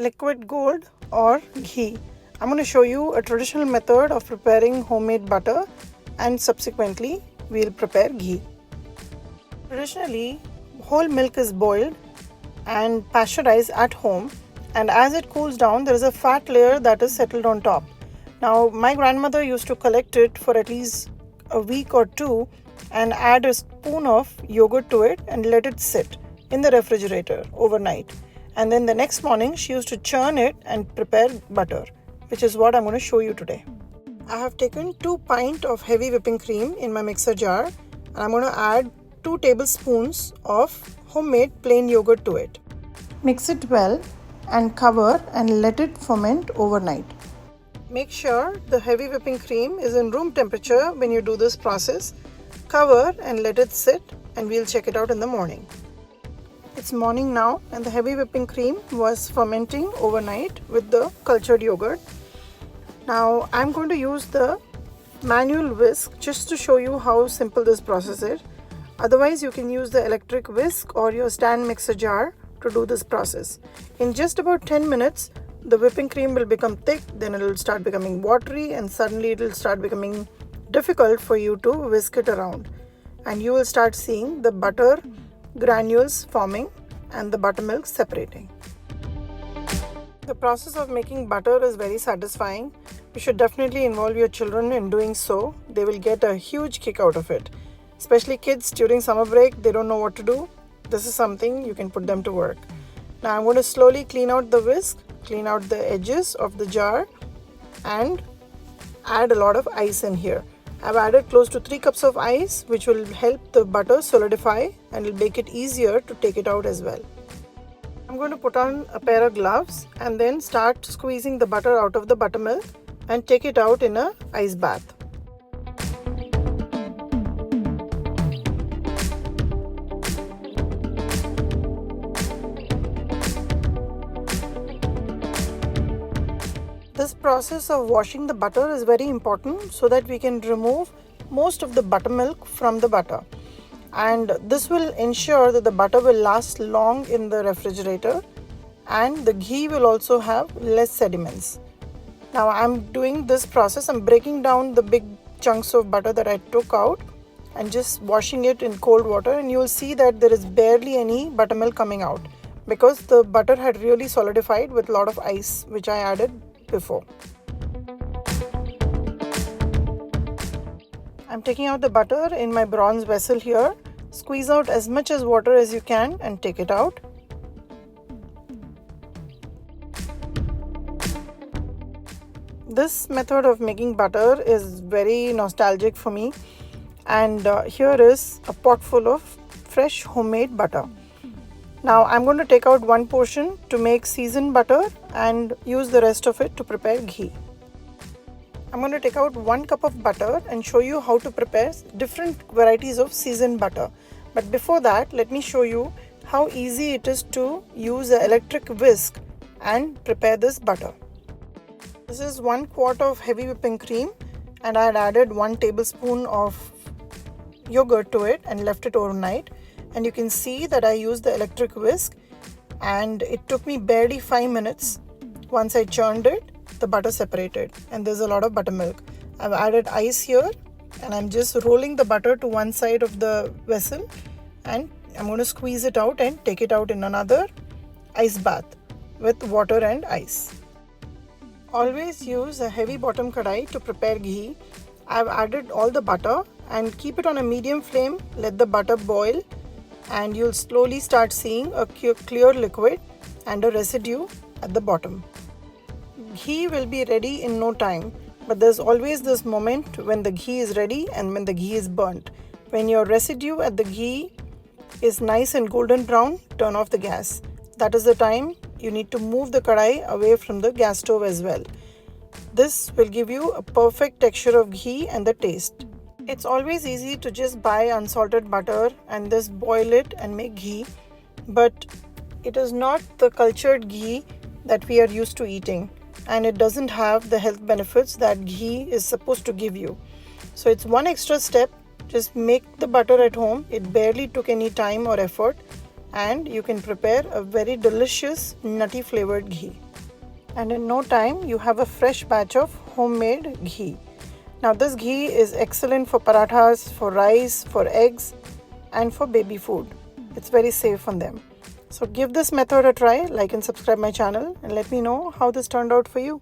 liquid gold or ghee. I'm going to show you a traditional method of preparing homemade butter, and subsequently we'll prepare ghee. Traditionally, whole milk is boiled and pasteurized at home, and as it cools down there is a fat layer that is settled on top. Now my grandmother used to collect it for at least a week or two and add a spoon of yogurt to it and let it sit in the refrigerator overnight, and then the next morning she used to churn it and prepare butter, which is what I'm going to show you today. I have taken 2 pints of heavy whipping cream in my mixer jar, and I'm going to add 2 tablespoons of homemade plain yogurt to it. Mix it well and cover and let it ferment overnight. Make sure the heavy whipping cream is in room temperature when you do this process. Cover and let it sit, and we'll check it out in the morning. It's morning now, and the heavy whipping cream was fermenting overnight with the cultured yogurt. Now I'm going to use the manual whisk just to show you how simple this process is. Otherwise you can use the electric whisk or your stand mixer jar to do this process. In just about 10 minutes the whipping cream will become thick, then it will start becoming watery, and suddenly it will start becoming difficult for you to whisk it around, and you will start seeing the butter granules forming and the buttermilk separating. The process of making butter is very satisfying. You should definitely involve your children in doing so. They will get a huge kick out of it. Especially kids during summer break, they don't know what to do. This is something you can put them to work. Now I'm going to slowly clean out the whisk, clean out the edges of the jar, and add a lot of ice in here. I've added close to 3 cups of ice, which will help the butter solidify and will make it easier to take it out as well. I'm going to put on a pair of gloves and then start squeezing the butter out of the buttermilk and take it out in an ice bath. This process of washing the butter is very important so that we can remove most of the buttermilk from the butter, and this will ensure that the butter will last long in the refrigerator, and the ghee will also have less sediments. Now I'm doing this process, I'm breaking down the big chunks of butter that I took out and just washing it in cold water, and you will see that there is barely any buttermilk coming out because the butter had really solidified with a lot of ice which I added before. I'm taking out the butter in my bronze vessel here. Squeeze out as much as water as you can and take it out. This method of making butter is very nostalgic for me, and here is a pot full of fresh homemade butter. Now I'm going to take out one portion to make seasoned butter and use the rest of it to prepare ghee. I'm going to take out 1 cup of butter and show you how to prepare different varieties of seasoned butter. But before that, let me show you how easy it is to use an electric whisk and prepare this butter. This is 1 quart of heavy whipping cream, and I had added 1 tablespoon of yogurt to it and left it overnight. And you can see that I used the electric whisk, and it took me barely 5 minutes. Once I churned it, the butter separated, and there's a lot of buttermilk. I've added ice here, and I'm just rolling the butter to one side of the vessel, and I'm going to squeeze it out and take it out in another ice bath with water and ice. Always use a heavy bottom kadai to prepare ghee. I've added all the butter and keep it on a medium flame. Let the butter boil, and you'll slowly start seeing a clear liquid and a residue at the bottom. Ghee will be ready in no time, but there's always this moment when the ghee is ready and when the ghee is burnt. When your residue at the ghee is nice and golden brown, turn off the gas. That is the time you need to move the kadai away from the gas stove as well. This will give you a perfect texture of ghee and the taste. It's always easy to just buy unsalted butter and just boil it and make ghee, but it is not the cultured ghee that we are used to eating, and it doesn't have the health benefits that ghee is supposed to give you. So it's one extra step. Just make the butter at home. It barely took any time or effort, and you can prepare a very delicious nutty flavored ghee. and in no time you have a fresh batch of homemade ghee. Now this ghee is excellent for parathas, for rice, for eggs, and for baby food. It's very safe on them. So give this method a try, like and subscribe my channel, and let me know how this turned out for you.